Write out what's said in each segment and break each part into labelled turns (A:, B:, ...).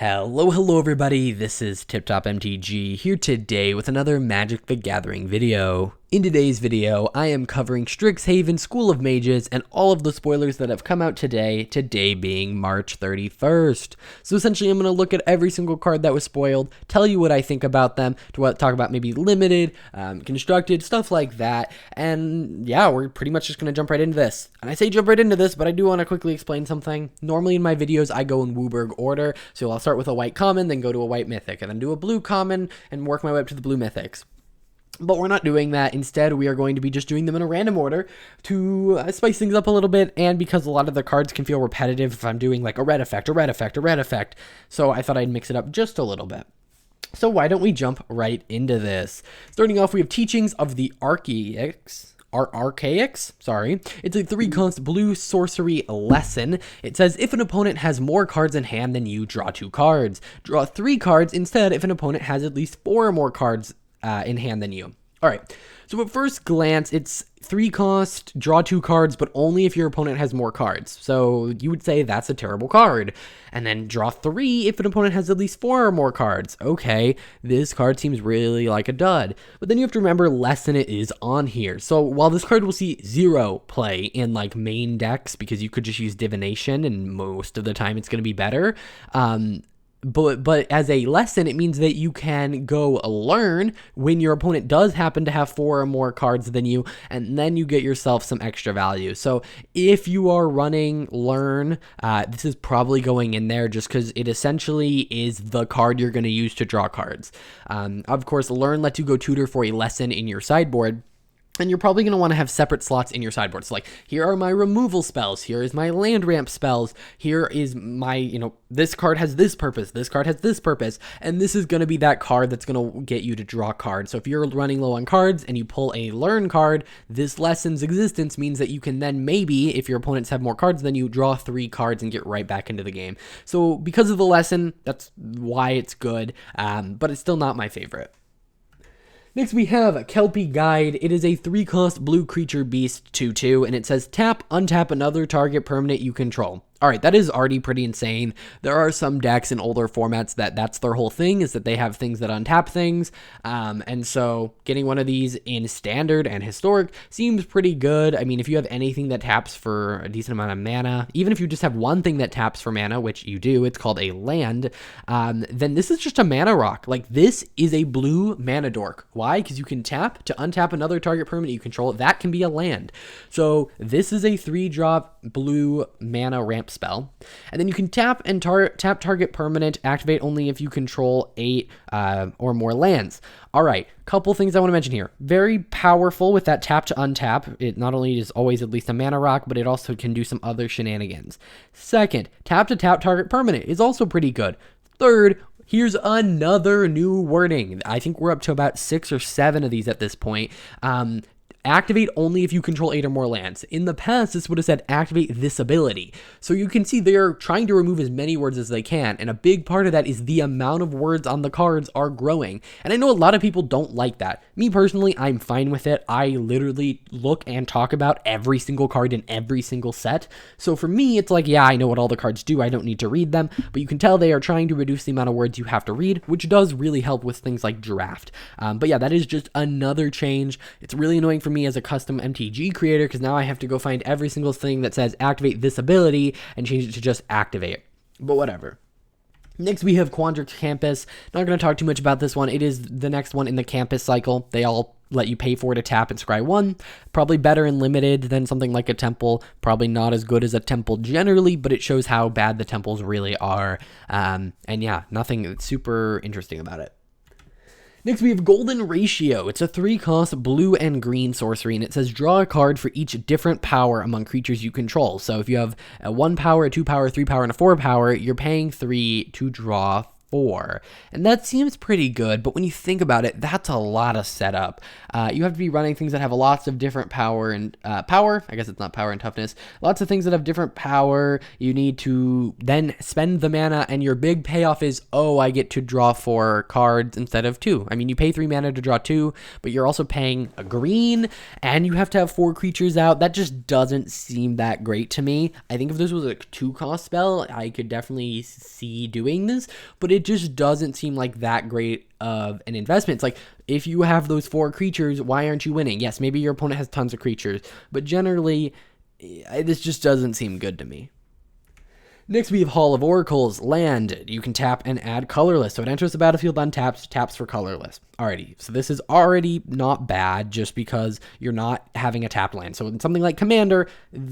A: Hello everybody, this is Tip Top MTG here today with another Magic the Gathering video. In today's video, I am covering Strixhaven School of Mages and all of the spoilers that have come out today being March 31st. So essentially I'm going to look at every single card that was spoiled, tell you what I think about them, talk about maybe limited, constructed, stuff like that, and yeah, we're pretty much just going to jump right into this. And I say jump right into this, but I do want to quickly explain something. Normally in my videos, I go in Wooburg order, so I'll start with a white common, then go to a white mythic, and then do a blue common, and work my way up to the blue mythics. But we're not doing that. Instead, we are going to be just doing them in a random order to spice things up a little bit, and because a lot of the cards can feel repetitive if I'm doing like a red effect, a red effect, a red effect, so I thought I'd mix it up just a little bit. So why don't we jump right into this? Starting off, we have Teachings of the Archaics. Sorry. It's a 3-cost blue sorcery lesson. It says, if an opponent has more cards in hand than you, draw 2 cards. Draw 3 cards instead if an opponent has at least 4 or more cards in hand than you. All right, so at first glance, it's 3-cost, draw 2 cards, but only if your opponent has more cards. So you would say that's a terrible card. And then draw 3 if an opponent has at least 4 or more cards. Okay, this card seems really like a dud. But then you have to remember lesson is on here. So while this card will see 0 play in like main decks, because you could just use divination and most of the time it's going to be better, But as a lesson, it means that you can go learn when your opponent does happen to have 4 or more cards than you, and then you get yourself some extra value. So if you are running learn, this is probably going in there just because it essentially is the card you're going to use to draw cards. Of course, learn lets you go tutor for a lesson in your sideboard. And you're probably going to want to have separate slots in your sideboard. So like, here are my removal spells. Here is my land ramp spells. Here is my, this card has this purpose. This card has this purpose. And this is going to be that card that's going to get you to draw cards. So if you're running low on cards and you pull a learn card, this lesson's existence means that you can then maybe, if your opponents have more cards than you, draw 3 cards and get right back into the game. So because of the lesson, that's why it's good. But it's still not my favorite. Next we have Kelpie Guide. It is a 3-cost blue creature beast 2/2, and it says tap, untap another target permanent you control. Alright, that is already pretty insane. There are some decks in older formats that's their whole thing, is that they have things that untap things, and so getting one of these in standard and historic seems pretty good. I mean, if you have anything that taps for a decent amount of mana, even if you just have one thing that taps for mana, which you do, it's called a land, then this is just a mana rock. Like, this is a blue mana dork. Why? Because you can tap to untap another target permanent you control. That can be a land. So this is a 3-drop blue mana ramp spell, and then you can tap and tap target permanent, activate only if you control 8 or more lands. All right, couple things I want to mention here. Very powerful with that tap to untap. It not only is always at least a mana rock, but it also can do some other shenanigans. Second, tap to tap target permanent is also pretty good. Third, here's another new wording. I think we're up to about 6 or 7 of these at this point. Activate only if you control 8 or more lands. In the past, this would have said activate this ability. So you can see they're trying to remove as many words as they can, and a big part of that is the amount of words on the cards are growing. And I know a lot of people don't like that. Me personally, I'm fine with it. I literally look and talk about every single card in every single set. So for me, it's like, yeah, I know what all the cards do. I don't need to read them, but you can tell they are trying to reduce the amount of words you have to read, which does really help with things like draft. But yeah, that is just another change. It's really annoying for me as a custom MTG creator, because now I have to go find every single thing that says activate this ability and change it to just activate. But whatever. Next we have Quandary Campus. Not going to talk too much about this one. It is the next one in the campus cycle. They all let you pay for it to tap and scry 1. Probably better and limited than something like a temple. Probably not as good as a temple generally, but it shows how bad the temples really are. And yeah, nothing super interesting about it. Next, we have Golden Ratio. It's a 3-cost blue and green sorcery, and it says draw a card for each different power among creatures you control. So if you have a 1 power, a 2 power, a 3 power, and a 4 power, you're paying 3 to draw 4. And that seems pretty good, but when you think about it, that's a lot of setup. You have to be running things that have lots of different power and I guess it's not power and toughness, lots of things that have different power. You need to then spend the mana, and your big payoff is, oh, I get to draw 4 cards instead of 2. I mean, you pay 3 mana to draw 2, but you're also paying a green, and you have to have 4 creatures out. That just doesn't seem that great to me. I think if this was a 2-cost spell, I could definitely see doing this, but it just doesn't seem like that great of an investment. It's like, if you have those 4 creatures, why aren't you winning? Yes, maybe your opponent has tons of creatures, but generally, this just doesn't seem good to me. Next, we have Hall of Oracles, land. You can tap and add colorless. So it enters the battlefield untapped, taps for colorless. Alrighty, so this is already not bad just because you're not having a tapped land. So in something like Commander,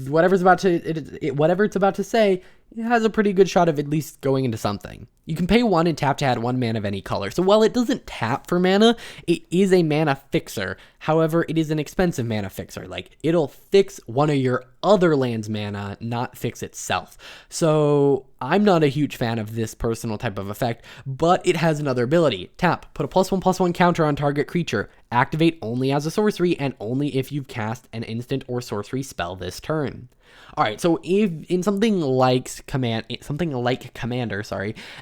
A: whatever it's about to say, it has a pretty good shot of at least going into something. You can pay 1 and tap to add 1 mana of any color. So while it doesn't tap for mana, it is a mana fixer. However, it is an expensive mana fixer. Like, it'll fix one of your other land's mana, not fix itself. So I'm not a huge fan of this personal type of effect, but it has another ability. Tap, put a +1/+1 counter on target creature. Activate only as a sorcery and only if you've cast an instant or sorcery spell this turn. All right, so if in something like Commander,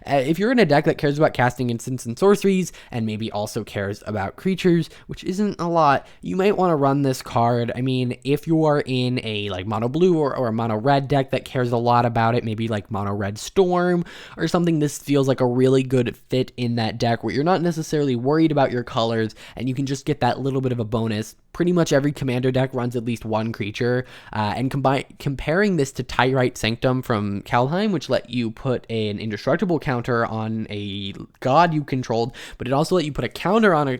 A: if you're in a deck that cares about casting instants and sorceries and maybe also cares about creatures, which isn't a lot, you might want to run this card. I mean, if you are in a like mono blue or a mono red deck that cares a lot about it, maybe like mono red storm or something, this feels like a really good fit in that deck where you're not necessarily worried about your colors and you can just get that little bit of a bonus. Pretty much every Commander deck runs at least 1 creature, and comparing this to Tyrite Sanctum from Kaldheim, which let you put an indestructible counter on a god you controlled, but it also let you put a counter on a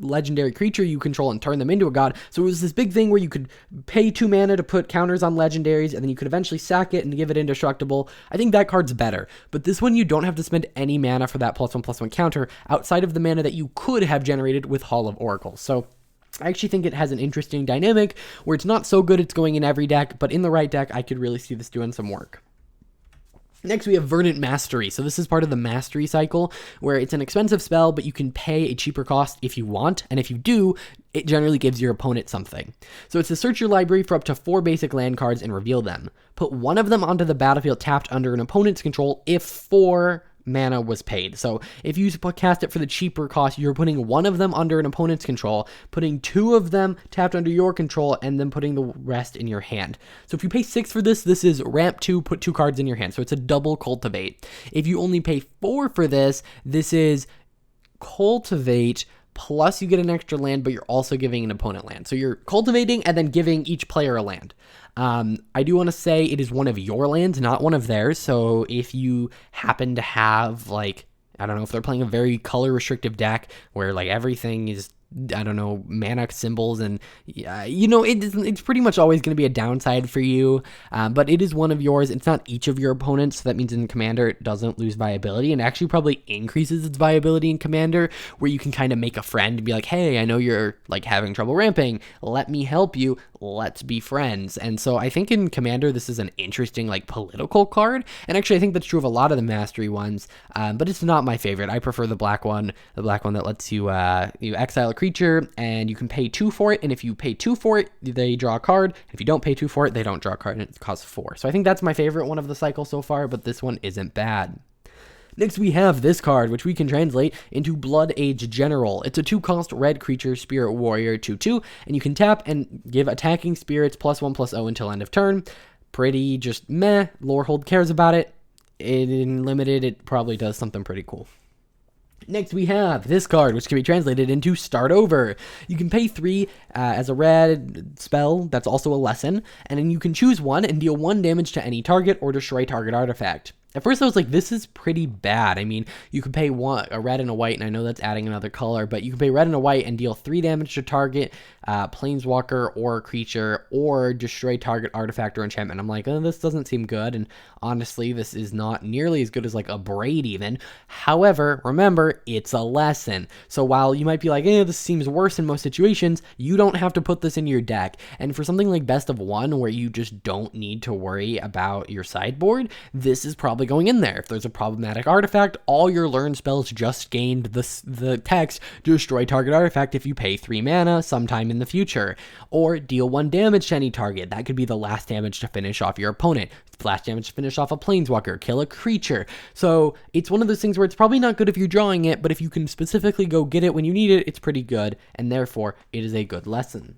A: legendary creature you control and turn them into a god. So it was this big thing where you could pay 2 mana to put counters on legendaries, and then you could eventually sack it and give it indestructible. I think that card's better, but this one you don't have to spend any mana for that +1/+1 counter outside of the mana that you could have generated with Hall of Oracles. So I actually think it has an interesting dynamic where it's not so good it's going in every deck, but in the right deck, I could really see this doing some work. Next, we have Verdant Mastery. So this is part of the Mastery cycle, where it's an expensive spell, but you can pay a cheaper cost if you want, and if you do, it generally gives your opponent something. So it's to search your library for up to 4 basic land cards and reveal them. Put 1 of them onto the battlefield tapped under an opponent's control if 4 mana was paid. So if you cast it for the cheaper cost, you're putting 1 of them under an opponent's control, putting 2 of them tapped under your control, and then putting the rest in your hand. So if you pay 6 for this, this is ramp 2, put 2 cards in your hand. So it's a double cultivate. If you only pay 4 for this, this is cultivate plus you get an extra land, but you're also giving an opponent land. So you're cultivating and then giving each player a land. I do want to say it is one of your lands, not one of theirs. So if you happen to have, like, I don't know, if they're playing a very color restrictive deck where like everything is, I don't know, mana symbols, and you know, it's pretty much always going to be a downside for you, but it is one of yours. It's not each of your opponents, so that means in Commander it doesn't lose viability, and actually probably increases its viability in Commander, where you can kind of make a friend and be like, hey, I know you're like having trouble ramping, let me help you, let's be friends. And so I think in Commander this is an interesting like political card, and actually I think that's true of a lot of the Mastery ones, but it's not my favorite. I prefer the black one that lets you you exile a creature and you can pay 2 for it, and if you pay 2 for it, they draw a card. If you don't pay 2 for it, they don't draw a card, and it costs 4. So I think that's my favorite one of the cycle so far, but this one isn't bad. Next, we have this card, which we can translate into Blood Age General. It's a 2-cost red creature, Spirit Warrior, 2/2, and you can tap and give attacking spirits +1/+0 until end of turn. Pretty just meh. Lorehold cares about it. In limited, it probably does something pretty cool. Next, we have this card, which can be translated into Start Over. You can pay 3 as a red spell. That's also a lesson. And then you can choose 1 and deal 1 damage to any target or destroy target artifact. At first I was like, this is pretty bad. I mean, you could pay a red and a white, and I know that's adding another color, but you can pay red and a white and deal 3 damage to target planeswalker or creature, or destroy target artifact or enchantment. I'm like, oh, this doesn't seem good, and honestly, this is not nearly as good as like a Braid even. However, remember, it's a lesson. So while you might be like, this seems worse in most situations, you don't have to put this in your deck. And for something like Best of 1, where you just don't need to worry about your sideboard, this is probably probably going in there. If there's a problematic artifact, all your learn spells just gained the text, destroy target artifact if you pay 3 mana sometime in the future. Or deal 1 damage to any target. That could be the last damage to finish off your opponent. Splash damage to finish off a planeswalker, kill a creature. So it's one of those things where it's probably not good if you're drawing it, but if you can specifically go get it when you need it, it's pretty good, and therefore it is a good lesson.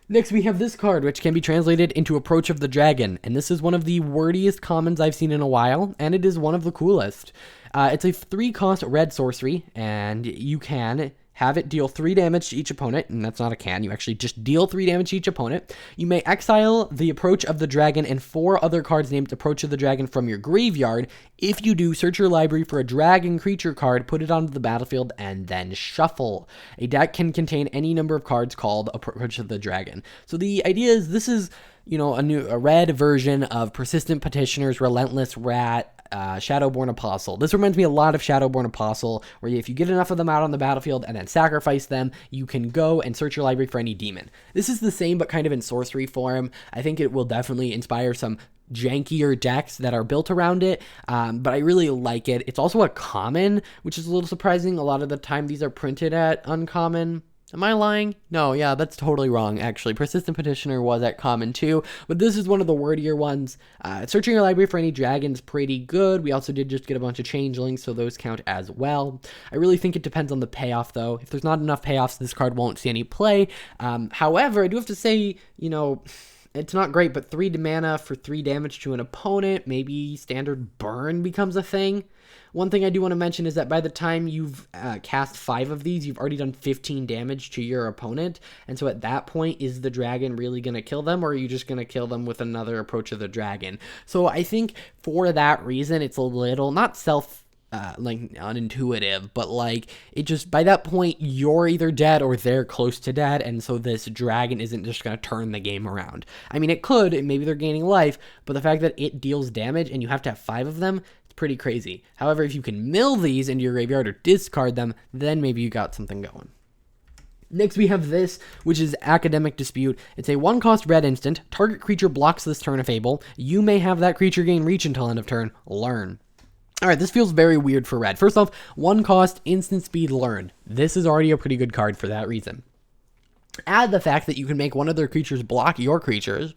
A: Next, we have this card, which can be translated into Approach of the Dragon, and this is one of the wordiest commons I've seen in a while, and it is one of the coolest. It's a 3-cost red sorcery, and you can have it deal 3 damage to each opponent, and that's not a can, you actually just deal 3 damage to each opponent. You may exile the Approach of the Dragon and 4 other cards named Approach of the Dragon from your graveyard. If you do, search your library for a dragon creature card, put it onto the battlefield, and then shuffle. A deck can contain any number of cards called Approach of the Dragon. So the idea is this is, you know, a red version of Persistent Petitioner's Relentless Rat, Shadowborn Apostle. This reminds me a lot of Shadowborn Apostle, where if you get enough of them out on the battlefield and then sacrifice them, you can go and search your library for any demon. This is the same, but kind of in sorcery form. I think it will definitely inspire some jankier decks that are built around it, but I really like it. It's also a common, which is a little surprising. A lot of the time these are printed at uncommon. Am I lying? No, yeah, that's totally wrong, actually. Persistent Petitioner was at common too, but this is one of the wordier ones. Searching your library for any dragons, pretty good. We also did just get a bunch of changelings, so those count as well. I really think it depends on the payoff, though. If there's not enough payoffs, this card won't see any play. However, I do have to say, you know, it's not great, but 3 mana for 3 damage to an opponent, maybe standard burn becomes a thing. One thing I do want to mention is that by the time you've cast 5 of these, you've already done 15 damage to your opponent. And so at that point, is the dragon really going to kill them, or are you just going to kill them with another Approach of the Dragon? So I think for that reason, it's a little, not unintuitive, but like it just, by that point you're either dead or they're close to dead, and so this dragon isn't just going to turn the game around. I mean, it could, and maybe they're gaining life, but the fact that it deals damage and you have to have 5 of them, it's pretty crazy. However, if you can mill these into your graveyard or discard them, then maybe you got something going. Next, we have this, which is Academic Dispute. It's a 1-cost red instant. Target creature blocks this turn if able. You may have that creature gain reach until end of turn. Learn. Alright, this feels very weird for red. First off, 1-cost, instant speed, learn. This is already a pretty good card for that reason. Add the fact that you can make one of their creatures block your creatures,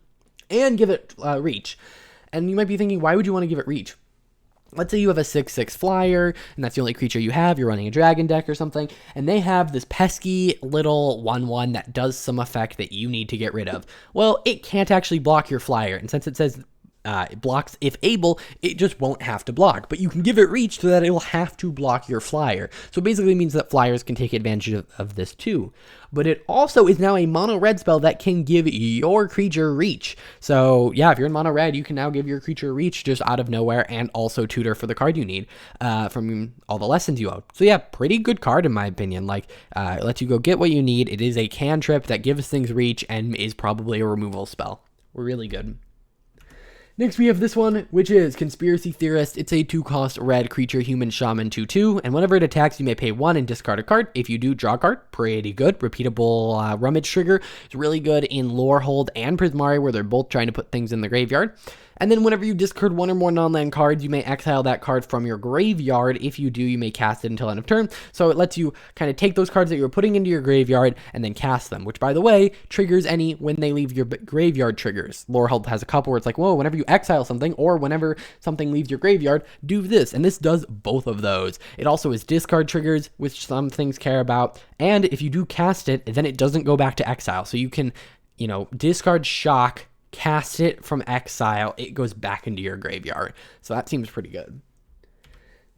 A: and give it reach. And you might be thinking, why would you want to give it reach? Let's say you have a 6/6 flyer, and that's the only creature you have, you're running a dragon deck or something, and they have this pesky little 1/1 that does some effect that you need to get rid of. Well, it can't actually block your flyer, and since it says it blocks if able, it just won't have to block, but you can give it reach so that it will have to block your flyer. So it basically means that flyers can take advantage of this too. But it also is now a mono red spell that can give your creature reach. So yeah, if you're in mono red, you can now give your creature reach just out of nowhere, and also tutor for the card you need from all the lessons you owe. So yeah, pretty good card in my opinion. Like it lets you go get what you need. It is a cantrip that gives things reach and is probably a removal spell. Really good. Next, we have this one, which is Conspiracy Theorist. It's a 2-cost red creature human shaman 2/2, and whenever it attacks, you may pay 1 and discard a card. If you do, draw a card. Pretty good. Repeatable rummage trigger. It's really good in Lorehold and Prismari, where they're both trying to put things in the graveyard. And then whenever you discard 1 or more non-land cards, you may exile that card from your graveyard. If you do, you may cast it until end of turn. So it lets you kind of take those cards that you were putting into your graveyard and then cast them, which, by the way, triggers any when they leave your graveyard triggers. Lorehold has a couple where it's like, whoa, whenever you exile something or whenever something leaves your graveyard, do this. And this does both of those. It also is discard triggers, which some things care about. And if you do cast it, then it doesn't go back to exile. So you can, you know, discard shock, cast it from exile, it goes back into your graveyard. So that seems pretty good.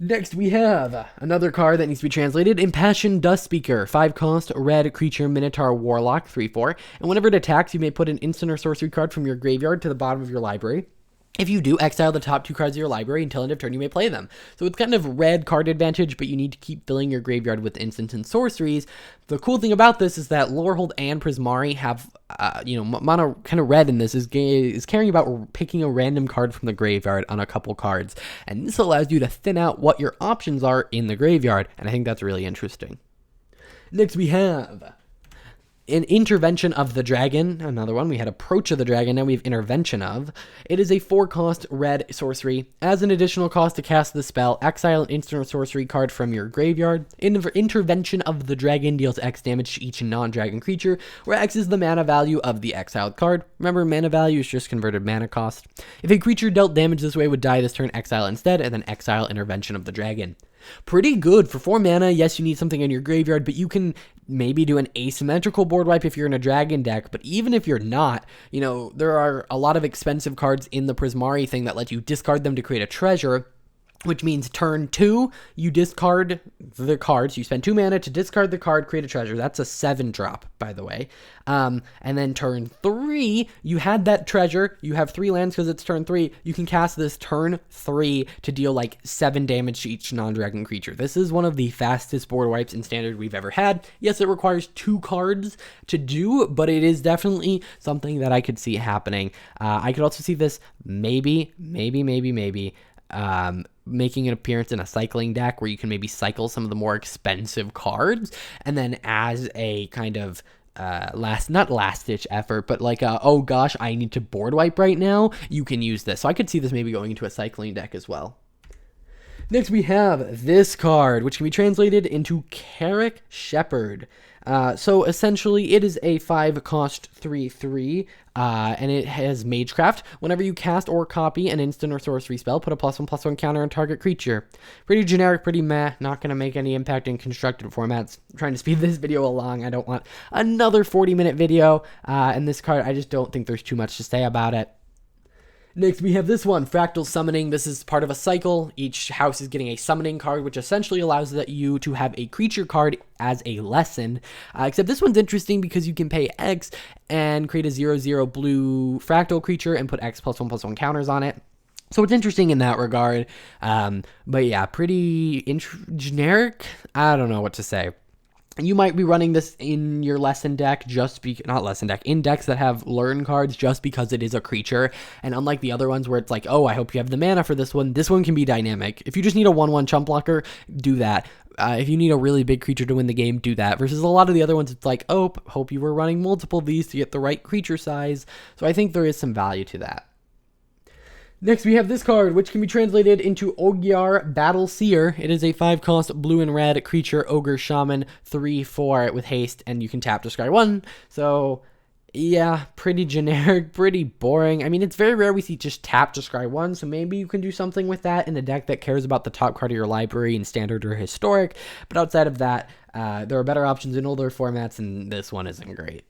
A: Next, we have another card that needs to be translated, Impassioned Dust Speaker, 5-cost, red creature, Minotaur Warlock, 3/4, and whenever it attacks, you may put an instant or sorcery card from your graveyard to the bottom of your library. If you do, exile the top 2 cards of your library until end of turn, you may play them. So it's kind of red card advantage, but you need to keep filling your graveyard with instants and sorceries. The cool thing about this is that Lorehold and Prismari have, mono kind of red in this is caring about picking a random card from the graveyard on a couple cards. And this allows you to thin out what your options are in the graveyard, and I think that's really interesting. Next we have An Intervention of the Dragon, another one. We had Approach of the Dragon, now we have Intervention of. It is a 4-cost red sorcery. As an additional cost to cast the spell, exile an instant or sorcery card from your graveyard. Intervention of the Dragon deals X damage to each non-dragon creature, where X is the mana value of the exiled card. Remember, mana value is just converted mana cost. If a creature dealt damage this way would die this turn, exile instead, and then exile Intervention of the Dragon. Pretty good for 4 mana. Yes, you need something in your graveyard, but you can maybe do an asymmetrical board wipe if you're in a dragon deck. But even if you're not, you know, there are a lot of expensive cards in the Prismari thing that let you discard them to create a treasure, which means turn 2, you discard the cards. You spend 2 mana to discard the card, create a treasure. That's a 7-drop, by the way. And then turn 3, you had that treasure. You have 3 lands because it's turn 3. You can cast this turn 3 to deal like 7 damage to each non-dragon creature. This is one of the fastest board wipes in Standard we've ever had. Yes, it requires 2 cards to do, but it is definitely something that I could see happening. I could also see this maybe making an appearance in a cycling deck where you can maybe cycle some of the more expensive cards, and then as a kind of not last ditch effort, but like oh gosh, I need to board wipe right now, you can use this. So I could see this maybe going into a cycling deck as well. Next we have this card, which can be translated into Carrick Shepherd. So essentially it is a 5-cost 3/3, and it has Magecraft. Whenever you cast or copy an instant or sorcery spell, put a +1/+1 counter on target creature. Pretty generic, pretty meh, not going to make any impact in constructed formats. I'm trying to speed this video along. I don't want another 40-minute video, and this card, I just don't think there's too much to say about it. Next, we have this one, Fractal Summoning. This is part of a cycle. Each house is getting a summoning card, which essentially allows you to have a creature card as a lesson. Except this one's interesting because you can pay X and create a 0/0 blue fractal creature and put X +1/+1 counters on it. So it's interesting in that regard. But yeah, pretty generic. I don't know what to say. You might be running this in your lesson deck, in decks that have learn cards just because it is a creature. And unlike the other ones where it's like, oh, I hope you have the mana for this one can be dynamic. If you just need a 1/1 chump blocker, do that. If you need a really big creature to win the game, do that. Versus a lot of the other ones, it's like, oh, hope you were running multiple of these to get the right creature size. So I think there is some value to that. Next, we have this card, which can be translated into Ogiar Battle Seer. It is a 5-cost blue and red creature, ogre, shaman, 3/4 with haste, and you can tap to scry 1. So, yeah, pretty generic, pretty boring. I mean, it's very rare we see just tap to scry 1, so maybe you can do something with that in a deck that cares about the top card of your library in Standard or Historic. But outside of that, there are better options in older formats, and this one isn't great.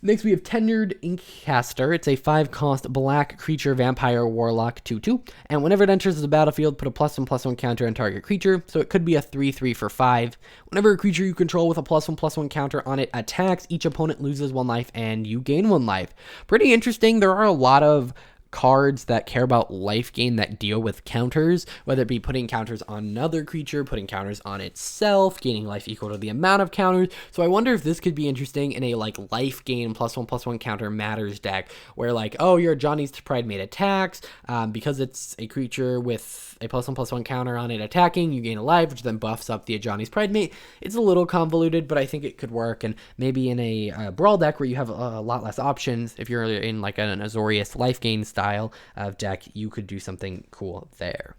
A: Next, we have Tenured Inkcaster. It's a 5-cost black creature vampire warlock 2/2, and whenever it enters the battlefield, put a +1/+1 counter on target creature, so it could be a 3/3 for 5. Whenever a creature you control with a +1/+1 counter on it attacks, each opponent loses 1 life and you gain 1 life. Pretty interesting. There are a lot of cards that care about life gain that deal with counters, whether it be putting counters on another creature, putting counters on itself, gaining life equal to the amount of counters. So I wonder if this could be interesting in a like life gain +1/+1 counter matters deck, where like, oh, your Johnny's Pride Mate attacks, because it's a creature with a +1/+1 counter on it attacking, you gain a life, which then buffs up the Johnny's Pride Mate. It's a little convoluted, but I think it could work. And maybe in a brawl deck where you have a lot less options, if you're in like an Azorius life gain style of deck, you could do something cool there.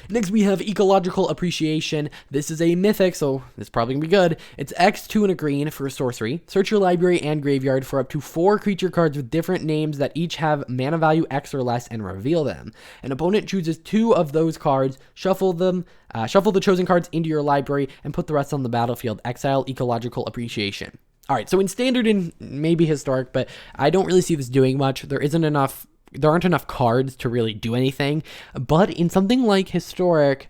A: Next, we have Ecological Appreciation. This is a mythic, so this is probably going to be good. It's X2 and a green for a sorcery. Search your library and graveyard for up to 4 creature cards with different names that each have mana value X or less and reveal them. An opponent chooses 2 of those cards, shuffle the chosen cards into your library, and put the rest on the battlefield. Exile Ecological Appreciation. All right, so in Standard and maybe Historic, but I don't really see this doing much. There aren't enough cards to really do anything. But in something like Historic,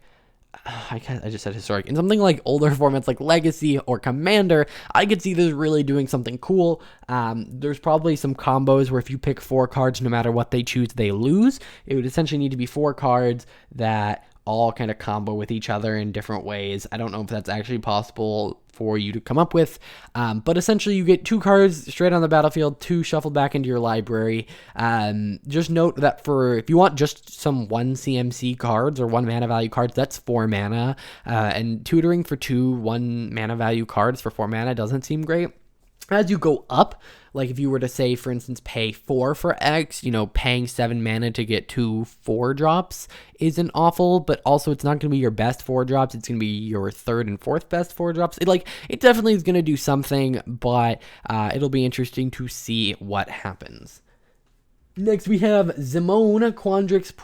A: I just said Historic. In something like older formats like Legacy or Commander, I could see this really doing something cool. There's probably some combos where if you pick 4 cards, no matter what they choose, they lose. It would essentially need to be 4 cards that all kind of combo with each other in different ways. I don't know if that's actually possible for you to come up with, but essentially you get 2 cards straight on the battlefield, 2 shuffled back into your library. Just note that if you want just some 1 CMC cards or 1 mana value cards, that's 4 mana, and tutoring for 2 1 mana value cards for 4 mana doesn't seem great. As you go up, like if you were to say, for instance, pay 4 for X, paying 7 mana to get 2 4-drops isn't awful, but also it's not going to be your best 4-drops. It's going to be your 3rd and 4th best 4-drops. It definitely is going to do something, but it'll be interesting to see what happens. Next, we have Zimone, Quandrix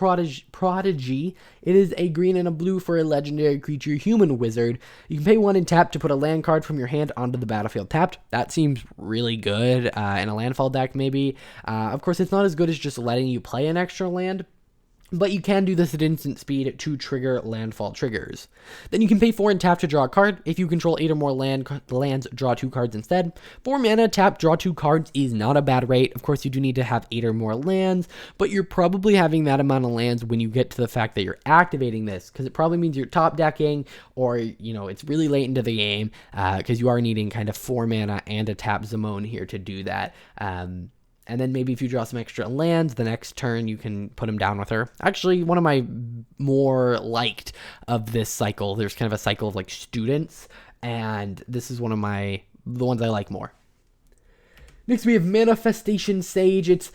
A: Prodigy. It is a green and a blue for a legendary creature human wizard. You can pay 1 and tap to put a land card from your hand onto the battlefield tapped. That seems really good in a landfall deck, maybe. Of course, it's not as good as just letting you play an extra land, but you can do this at instant speed to trigger landfall triggers. Then you can pay 4 and tap to draw a card. If you control 8 or more lands, draw 2 cards instead. 4 mana, tap, draw 2 cards is not a bad rate. Of course, you do need to have 8 or more lands, but you're probably having that amount of lands when you get to the fact that you're activating this, because it probably means you're top decking, or, it's really late into the game, because you are needing kind of 4 mana and a tap Zimone here to do that. And then maybe if you draw some extra lands, the next turn you can put them down with her. Actually, one of my more liked of this cycle, there's kind of a cycle of like students, and this is one of the ones I like more. Next we have Manifestation Sage. It's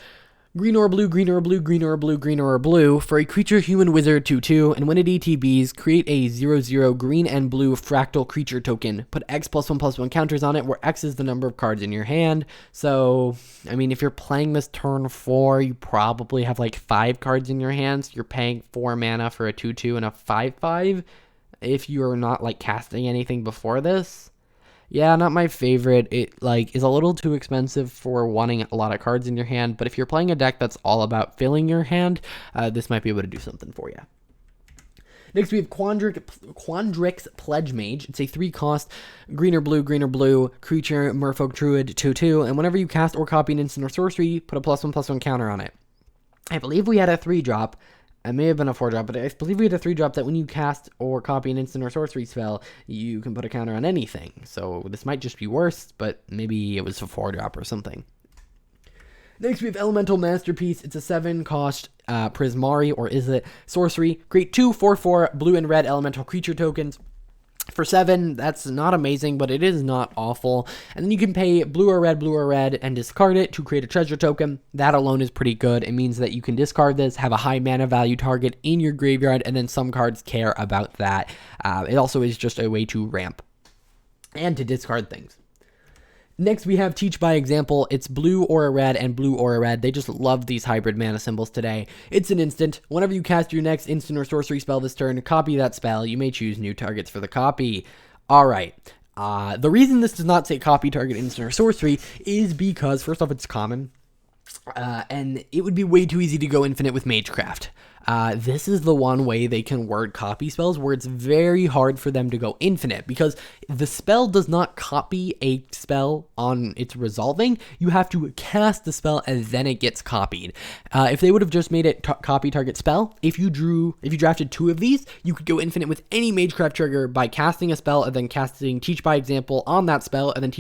A: green or blue, green or blue, green or blue, green or blue for a creature human wizard 2/2, and when it ETBs, create a 0/0 green and blue fractal creature token. Put X +1/+1 counters on it, where X is the number of cards in your hand. So, if you're playing this turn 4, you probably have like 5 cards in your hands. You're paying 4 mana for a 2/2 and a 5/5 if you're not like casting anything before this. Yeah, not my favorite. It is a little too expensive for wanting a lot of cards in your hand, but if you're playing a deck that's all about filling your hand, this might be able to do something for you. Next, we have Quandrix Pledge Mage. It's a 3-cost green or blue creature, Merfolk Druid 2/2, and whenever you cast or copy an instant or sorcery, put a +1/+1 counter on it. I believe we had a 3-drop. It may have been a 4-drop, but I believe we had a 3-drop that when you cast or copy an instant or sorcery spell, you can put a counter on anything. So this might just be worse, but maybe it was a 4-drop or something. Next, we have Elemental Masterpiece. It's a 7-cost Prismari, or is it sorcery? Create 2 4/4 blue and red elemental creature tokens. For 7, that's not amazing, but it is not awful. And then you can pay blue or red, and discard it to create a treasure token. That alone is pretty good. It means that you can discard this, have a high mana value target in your graveyard, and then some cards care about that. It also is just a way to ramp and to discard things. Next, we have Teach by Example. It's blue or a red and blue or a red. They just love these hybrid mana symbols today. It's an instant. Whenever you cast your next instant or sorcery spell this turn, copy that spell. You may choose new targets for the copy. All right. The reason this does not say copy target instant or sorcery is because, first off, it's common. And it would be way too easy to go infinite with Magecraft. This is the one way they can word copy spells where it's very hard for them to go infinite, because the spell does not copy a spell on its resolving. You have to cast the spell and then it gets copied. If they would have just made it copy target spell, if you drafted 2 of these, you could go infinite with any Magecraft trigger by casting a spell and then casting Teach by Example on that spell and then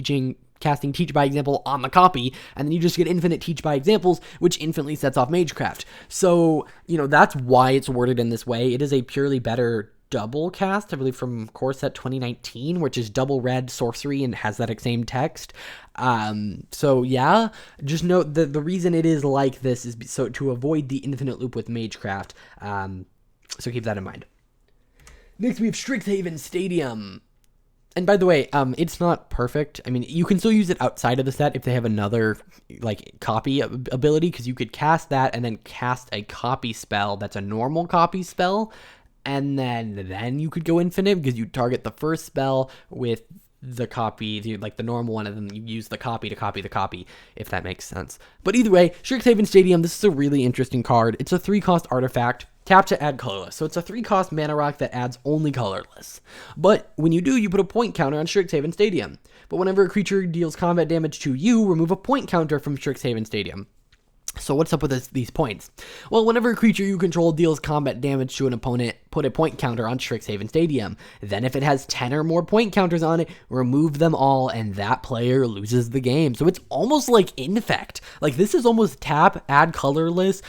A: casting Teach by Example on the copy, and then you just get infinite Teach by Examples, which infinitely sets off Magecraft. So, that's why it's worded in this way. It is a purely better double cast, I believe from Core Set 2019, which is double red sorcery and has that same text. So yeah, just note that the reason it is like this is so to avoid the infinite loop with Magecraft. So keep that in mind. Next, we have Strixhaven Stadium. And by the way, it's not perfect. You can still use it outside of the set if they have another, copy ability, because you could cast that and then cast a copy spell that's a normal copy spell, and then you could go infinite, because you target the first spell with the copy, the normal one, and then you use the copy to copy the copy, if that makes sense. But either way, Strixhaven Stadium, this is a really interesting card. It's a 3-cost artifact. Tap to add colorless. So it's a 3-cost mana rock that adds only colorless. But when you do, you put a point counter on Strixhaven Stadium. But whenever a creature deals combat damage to you, remove a point counter from Strixhaven Stadium. So what's up with these points? Well, whenever a creature you control deals combat damage to an opponent, put a point counter on Strixhaven Stadium. Then if it has 10 or more point counters on it, remove them all, and that player loses the game. So it's almost like Infect. This is almost tap, add colorless,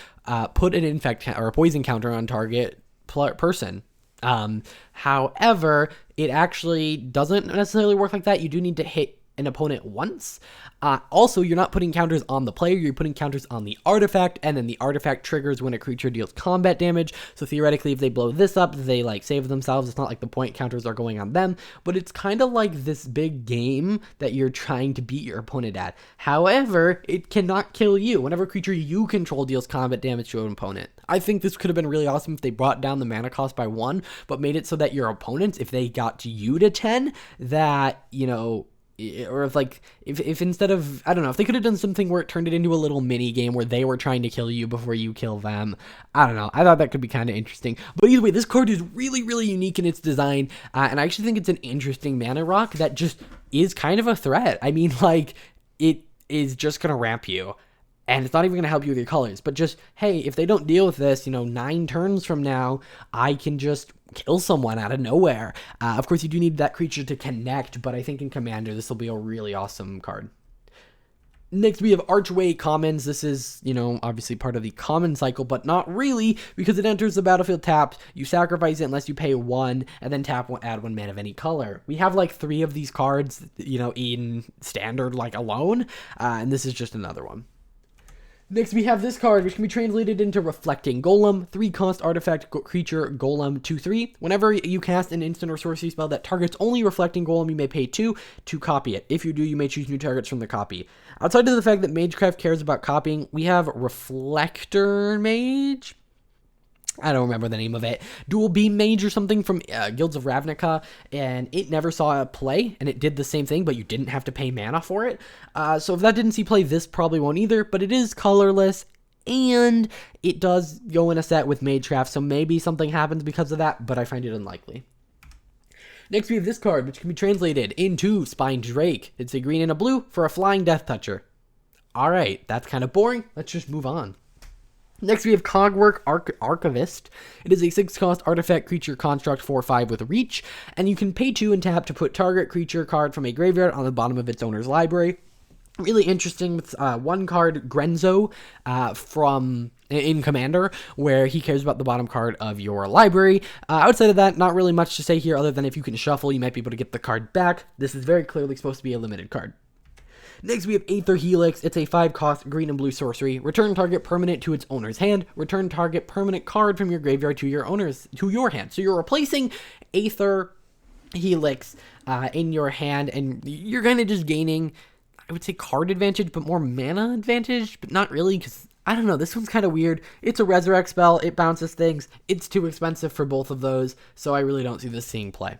A: put an Infect or a poison counter on target person. However, it actually doesn't necessarily work like that. You do need to hit an opponent once. Also, you're not putting counters on the player, you're putting counters on the artifact, and then the artifact triggers when a creature deals combat damage. So theoretically, if they blow this up, they like save themselves. It's not like the point counters are going on them, but it's kind of like this big game that you're trying to beat your opponent at. However, it cannot kill you whenever a creature you control deals combat damage to an opponent. I think this could have been really awesome if they brought down the mana cost by 1, but made it so that your opponents, if they got to you to 10, that, you know, or if instead of, I don't know, if they could have done something where it turned it into a little mini game where they were trying to kill you before you kill them. I don't know. I thought that could be kind of interesting. But either way, this card is really, really unique in its design. And I actually think it's an interesting mana rock that just is kind of a threat. I mean, like, it is just going to ramp you. And it's not even going to help you with your colors, but just, hey, if they don't deal with this, 9 turns from now, I can just kill someone out of nowhere. Of course, you do need that creature to connect, but I think in Commander, this will be a really awesome card. Next, we have Archway commons. This is, obviously part of the common cycle, but not really, because it enters the battlefield tapped. You sacrifice it unless you pay 1, and then tap one, add 1 mana of any color. We have like 3 of these cards, in standard, alone, and this is just another one. Next, we have this card, which can be translated into Reflecting Golem, 3-cost artifact creature Golem 2/3. Whenever you cast an instant or sorcery spell that targets only Reflecting Golem, you may pay 2 to copy it. If you do, you may choose new targets from the copy. Outside of the fact that Magecraft cares about copying, we have Reflector Mage. I don't remember the name of it. Dual Beam Mage or something from Guilds of Ravnica, and it never saw a play, and it did the same thing, but you didn't have to pay mana for it. So if that didn't see play, this probably won't either, but it is colorless, and it does go in a set with Magecraft, so maybe something happens because of that, but I find it unlikely. Next, we have this card, which can be translated into Spine Drake. It's a green and a blue for a flying Death Toucher. Alright, that's kind of boring. Let's just move on. Next, we have Cog Work Archivist. It is a 6-cost artifact creature construct 4/5 with reach, and you can pay 2 and tap to put target creature card from a graveyard on the bottom of its owner's library. Really interesting with one card, Grenzo, in Commander, where he cares about the bottom card of your library. Outside of that, not really much to say here other than if you can shuffle, you might be able to get the card back. This is very clearly supposed to be a limited card. Next, we have Aether Helix. It's a 5-cost green and blue sorcery. Return target permanent to its owner's hand. Return target permanent card from your graveyard to your hand. So you're replacing Aether Helix in your hand, and you're kind of just gaining, I would say, card advantage, but more mana advantage, but not really, because I don't know, this one's kind of weird. It's a resurrect spell. It bounces things. It's too expensive for both of those, so I really don't see this seeing play.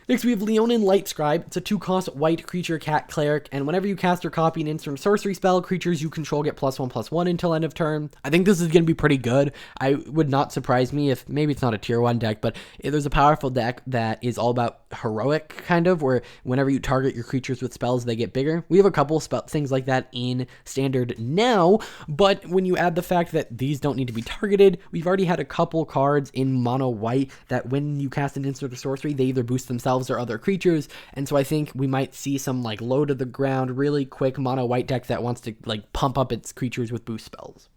A: Next, we have Leonion Lightscribe. It's a 2-cost white creature cat cleric, and whenever you cast or copy an instant sorcery spell, creatures you control get +1/+1 until end of turn. I think this is going to be pretty good. I would not surprise me if, maybe it's not a tier 1 deck, but if there's a powerful deck that is all about heroic, kind of, where whenever you target your creatures with spells, they get bigger. We have a couple things like that in Standard now, but when you add the fact that these don't need to be targeted, we've already had a couple cards in mono white that when you cast an instant or sorcery, they either boost themselves or other creatures, and so I think we might see some low to the ground, really quick mono white deck that wants to pump up its creatures with boost spells.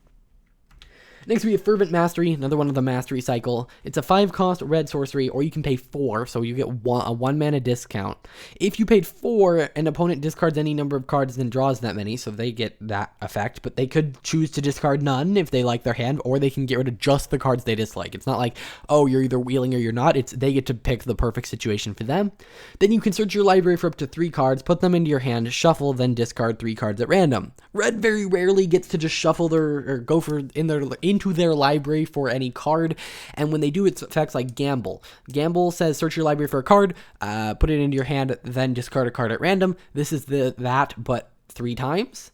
A: Next, we have Fervent Mastery, another one of the Mastery cycle. It's a 5-cost red sorcery, or you can pay 4, so you get a 1-mana discount. If you paid 4, an opponent discards any number of cards and then draws that many, so they get that effect, but they could choose to discard none if they like their hand, or they can get rid of just the cards they dislike. It's not like, oh, you're either wheeling or you're not. They get to pick the perfect situation for them. Then you can search your library for up to 3 cards, put them into your hand, shuffle, then discard 3 cards at random. Red very rarely gets to just shuffle into their library for any card, and when they do, it's effects like Gamble. Gamble says search your library for a card, put it into your hand, then discard a card at random. This is that, but 3 times.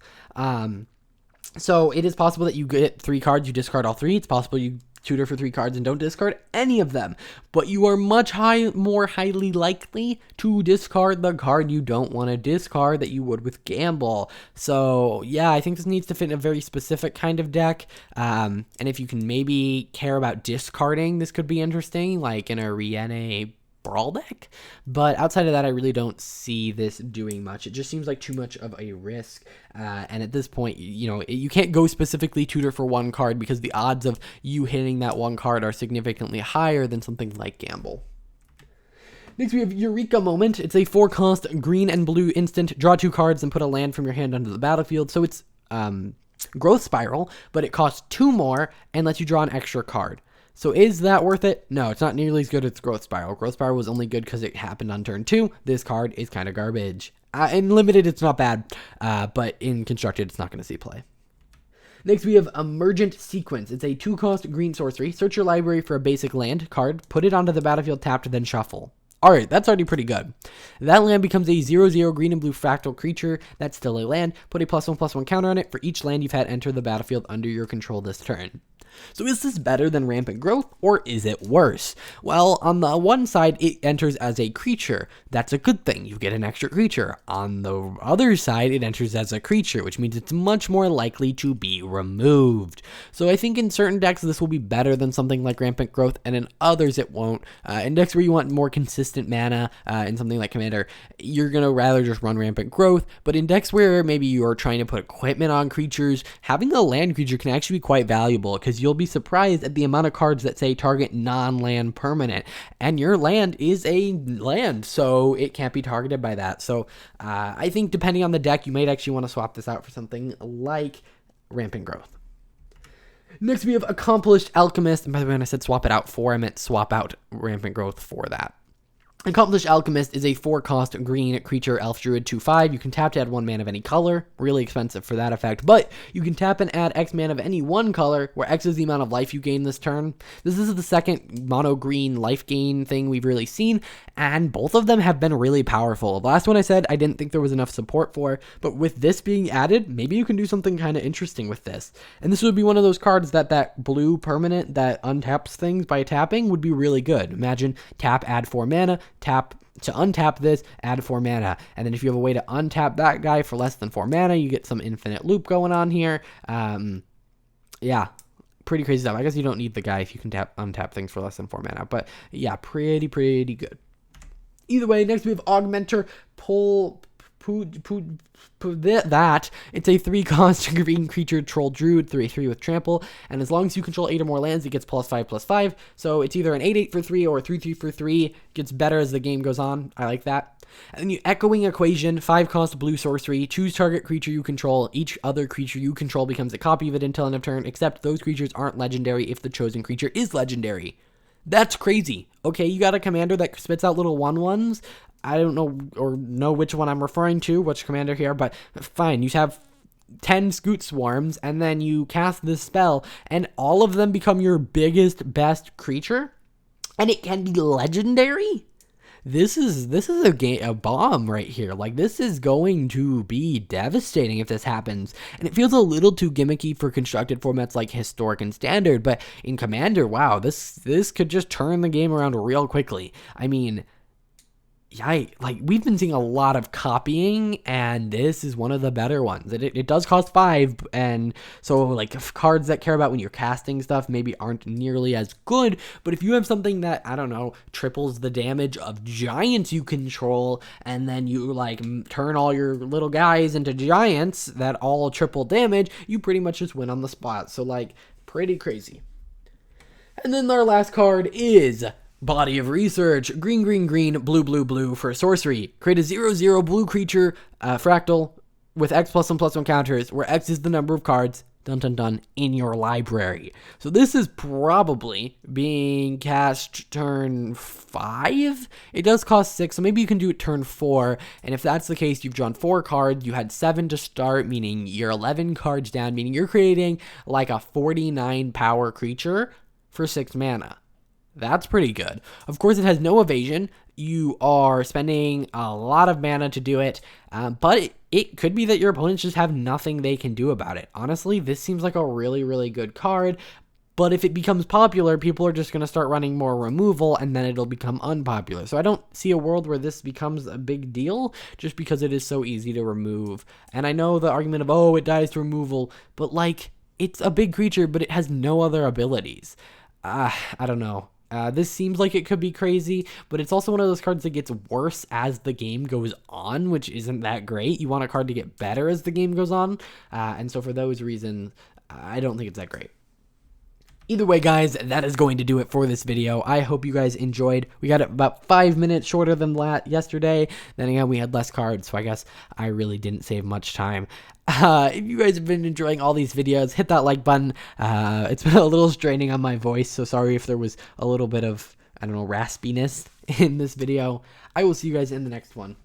A: So it is possible that you get 3 cards, you discard all 3. It's possible you tutor for 3 cards and don't discard any of them, but you are much more highly likely to discard the card you don't want to discard that you would with Gamble. So yeah, I think this needs to fit in a very specific kind of deck, and if you can maybe care about discarding, this could be interesting, like in a Rienne Brawl deck, but outside of that, I really don't see this doing much. It just seems like too much of a risk, and at this point, you can't go specifically tutor for 1 card because the odds of you hitting that 1 card are significantly higher than something like Gamble. Next we have Eureka Moment. It's a 4-cost green and blue instant. Draw 2 cards and put a land from your hand onto the battlefield. So it's Growth Spiral, but it costs 2 more and lets you draw an extra card. So is that worth it? No, it's not nearly as good as Growth Spiral. Growth Spiral was only good because it happened on turn 2. This card is kind of garbage. In Limited, it's not bad, but in Constructed, it's not going to see play. Next, we have Emergent Sequence. It's a 2-cost green sorcery. Search your library for a basic land card, put it onto the battlefield tapped, then shuffle. Alright, that's already pretty good. That land becomes a 0/0 green and blue fractal creature. That's still a land. Put a +1/+1 counter on it for each land you've had enter the battlefield under your control this turn. So is this better than Rampant Growth, or is it worse? Well, on the one side, it enters as a creature. That's a good thing. You get an extra creature. On the other side, it enters as a creature, which means it's much more likely to be removed. So I think in certain decks, this will be better than something like Rampant Growth, and in others, it won't. In decks where you want more consistent mana, in something like Commander, you're going to rather just run Rampant Growth. But in decks where maybe you're trying to put equipment on creatures, having a land creature can actually be quite valuable, because you'll be surprised at the amount of cards that say target non-land permanent, and your land is a land, so it can't be targeted by that. So I think depending on the deck, you might actually want to swap this out for something like Rampant Growth. Next, we have Accomplished Alchemist. And by the way, when I said swap it out for, I meant swap out Rampant Growth for that. Accomplished Alchemist is a 4-cost green creature elf druid 2/5. You can tap to add 1 mana of any color. Really expensive for that effect, but you can tap and add X mana of any one color, where X is the amount of life you gain this turn. This is the second mono green life gain thing we've really seen, and both of them have been really powerful. The last one I said I didn't think there was enough support for, but with this being added, maybe you can do something kind of interesting with this. And this would be one of those cards that blue permanent that untaps things by tapping would be really good. Imagine tap, add 4 mana, tap to untap this, add 4 mana, and then if you have a way to untap that guy for less than 4 mana, you get some infinite loop going on here. Yeah, pretty crazy stuff. I guess you don't need the guy if you can untap things for less than 4 mana, but yeah, pretty good. Either way, next we have Augmenter. It's a 3-cost green creature troll druid 3/3 with trample, and as long as you control 8 or more lands, it gets +5/+5. So it's either an 8/8 for 3 or a 3/3 for 3. Gets better as the game goes on. I like that. And then you Echoing Equation, 5-cost blue sorcery. Choose target creature you control. Each other creature you control becomes a copy of it until end of turn, except those creatures aren't legendary if the chosen creature is legendary. That's crazy. Okay, you got a commander that spits out little 1/1s. I don't know which one I'm referring to, which commander here, but fine. You have 10 Scoot Swarms, and then you cast this spell, and all of them become your biggest, best creature, and it can be legendary? This is a bomb right here. Like, this is going to be devastating if this happens. And it feels a little too gimmicky for constructed formats like Historic and Standard, but in Commander, wow, this could just turn the game around real quickly. I mean, like, we've been seeing a lot of copying, and this is one of the better ones. It does cost 5, and so, like, cards that care about when you're casting stuff maybe aren't nearly as good, but if you have something that, I don't know, triples the damage of giants you control, and then you, like, turn all your little guys into giants that all triple damage, you pretty much just win on the spot. So, like, pretty crazy. And then our last card is Body of Research. Green, blue for sorcery. Create a 0/0 blue creature, fractal, with X +1/+1 counters, where X is the number of cards, in your library. So this is probably being cast turn 5. It does cost 6, so maybe you can do it turn 4. And if that's the case, you've drawn 4 cards. You had 7 to start, meaning you're 11 cards down, meaning you're creating like a 49 power creature for 6 mana. That's pretty good. Of course, it has no evasion. You are spending a lot of mana to do it, but it could be that your opponents just have nothing they can do about it. Honestly, this seems like a really good card, but if it becomes popular, people are just going to start running more removal, and then it'll become unpopular. So I don't see a world where this becomes a big deal, just because it is so easy to remove. And I know the argument of, oh, it dies to removal, but, like, it's a big creature, but it has no other abilities. I don't know. This seems like it could be crazy, but it's also one of those cards that gets worse as the game goes on, which isn't that great. You want a card to get better as the game goes on, and so for those reasons, I don't think it's that great. Either way, guys, that is going to do it for this video. I hope you guys enjoyed. We got it about 5 minutes shorter than yesterday. Then again, we had less cards, so I guess I really didn't save much time. If you guys have been enjoying all these videos, hit that like button. It's been a little straining on my voice, so sorry if there was a little bit of, I don't know, raspiness in this video. I will see you guys in the next one.